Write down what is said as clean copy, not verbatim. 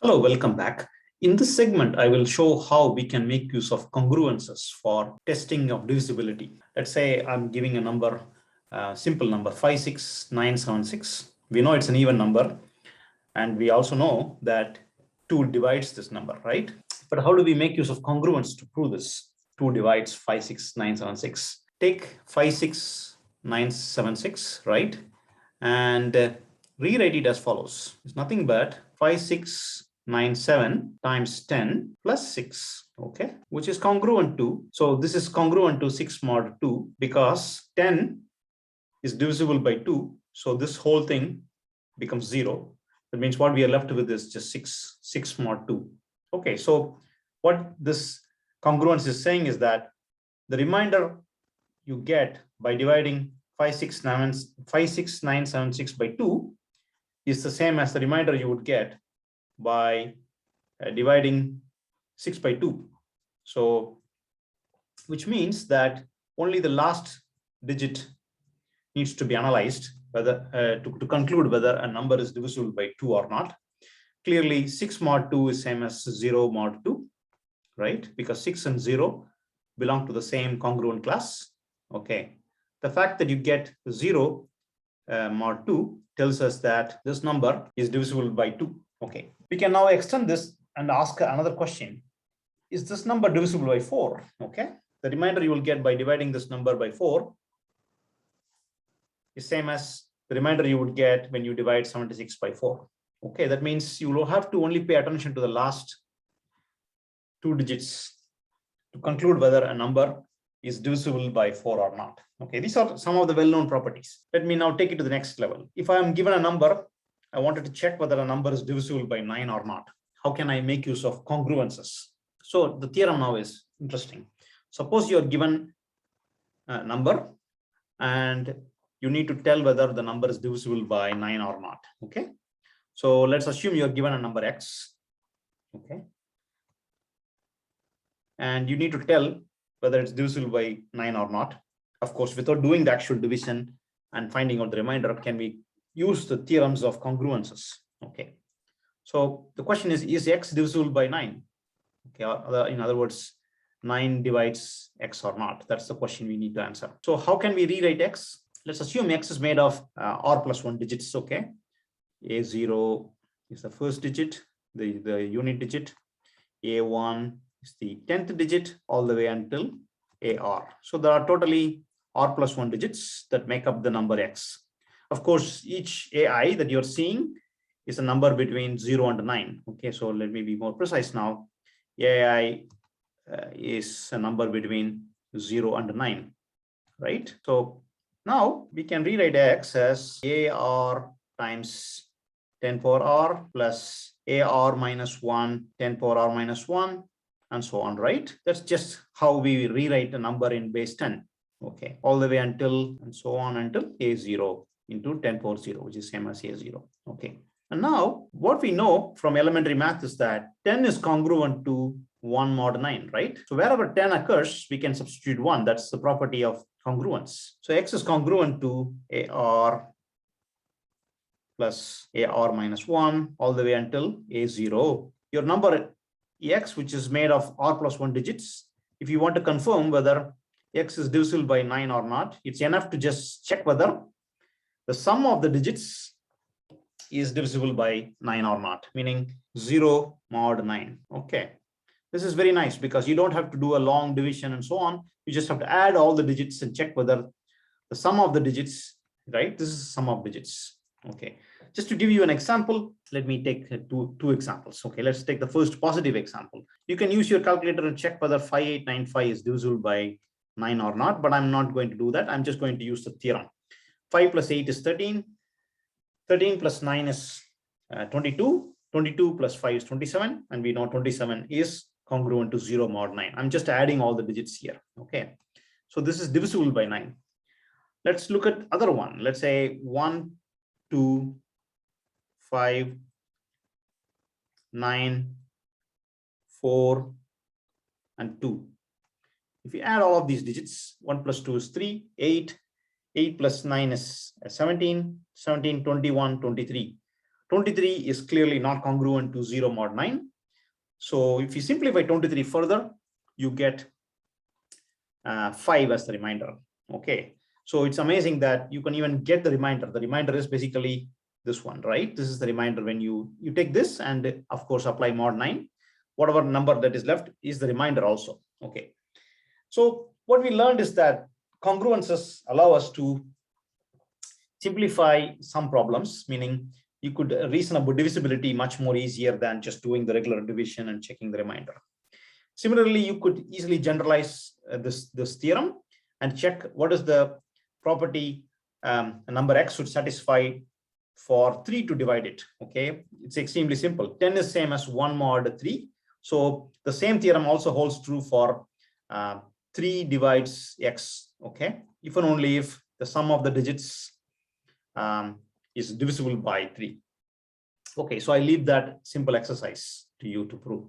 Hello, welcome back. In this segment, I will show how we can make use of congruences for testing of divisibility. Let's say I'm giving a number, simple number 56976. We know it's an even number, and we also know that 2 divides this number, right? But how do we make use of congruence to prove this? 2 divides 56976. Take 56976, right? And rewrite it as follows. It's nothing but 5697 times 10 plus 6, okay, which is congruent to, so this is congruent to 6 mod 2 because 10 is divisible by 2. So this whole thing becomes 0. That means what we are left with is just 6 mod 2. Okay, so what this congruence is saying is that the remainder you get by dividing 56976 by 2 is the same as the remainder you would get by dividing 6 by 2. So, which means that only the last digit needs to be analyzed whether to conclude whether a number is divisible by 2 or not. Clearly, 6 mod 2 is same as 0 mod 2, right? Because 6 and 0 belong to the same congruent class. Okay. The fact that you get 0 mod 2 tells us that this number is divisible by 2. Okay. We can now extend this and ask another question. Is this number divisible by 4? Okay. The remainder you will get by dividing this number by 4 is same as the remainder you would get when you divide 76 by 4. Okay. That means you will have to only pay attention to the last 2 digits to conclude whether a number is divisible by 4 or not. Okay, these are some of the well-known properties. Let me now take it to the next level. If I am given a number, I wanted to check whether a number is divisible by 9 or not. How can I make use of congruences? So the theorem now is interesting. Suppose you are given a number and you need to tell whether the number is divisible by 9 or not. Okay, so let's assume you are given a number x. Okay, and you need to tell whether it's divisible by 9 or not. Of course, without doing the actual division and finding out the remainder, can we use the theorems of congruences? Okay. So the question is x divisible by 9? Okay. In other words, 9 divides x or not? That's the question we need to answer. So how can we rewrite x? Let's assume x is made of r plus 1 digits. Okay. A0 is the first digit, the unit digit. A1 is the 10th digit all the way until AR. So there are totally R plus 1 digits that make up the number X. Of course, each AI that you're seeing is a number between 0 and 9. Okay, so let me be more precise now. AI is a number between 0 and 9, right? So now we can rewrite X as AR times 10 power R plus AR minus 1, 10 power R minus 1, and so on, right? That's just how we rewrite a number in base 10. Okay, all the way until and so on until A0 into 10 power 0, which is same as A0. Okay, and now what we know from elementary math is that 10 is congruent to 1 mod 9, right? So wherever 10 occurs, we can substitute 1. That's the property of congruence. So X is congruent to AR plus AR minus 1 all the way until A0. Your number X, which is made of R plus 1 digits, if you want to confirm whether X is divisible by 9 or not, it's enough to just check whether the sum of the digits is divisible by 9 or not, meaning 0 mod 9. Okay, this is very nice because you don't have to do a long division and so on. You just have to add all the digits and check whether the sum of the digits, right? This is sum of digits. Okay, just to give you an example, let me take two examples. Okay, let's take the first positive example. You can use your calculator and check whether 5895 is divisible by 9 or not, but I'm not going to do that. I'm just going to use the theorem. 5 plus 8 is 13. 13 plus 9 is 22. 22 plus 5 is 27. And we know 27 is congruent to 0 mod 9. I'm just adding all the digits here. Okay, so this is divisible by 9. Let's look at other one. Let's say 1, 2, 5, 9, 4, and 2. If you add all of these digits, 1 plus 2 is 3, 8, 8 plus 9 is 17, 17, 21, 23. 23 is clearly not congruent to 0 mod 9. So if you simplify 23 further, you get 5 as the remainder. Okay, so it's amazing that you can even get the remainder. The remainder is basically this one, right? This is the remainder when you take this and of course apply mod 9. Whatever number that is left is the remainder also. Okay, so what we learned is that congruences allow us to simplify some problems, meaning you could reason about divisibility much more easier than just doing the regular division and checking the remainder. Similarly, you could easily generalize this theorem and check what is the property a number x should satisfy for 3 to divide it. Okay, it's extremely simple. 10 is same as 1 mod 3. So the same theorem also holds true for 3 divides x. Okay, if and only if the sum of the digits is divisible by 3. Okay, so I leave that simple exercise to you to prove.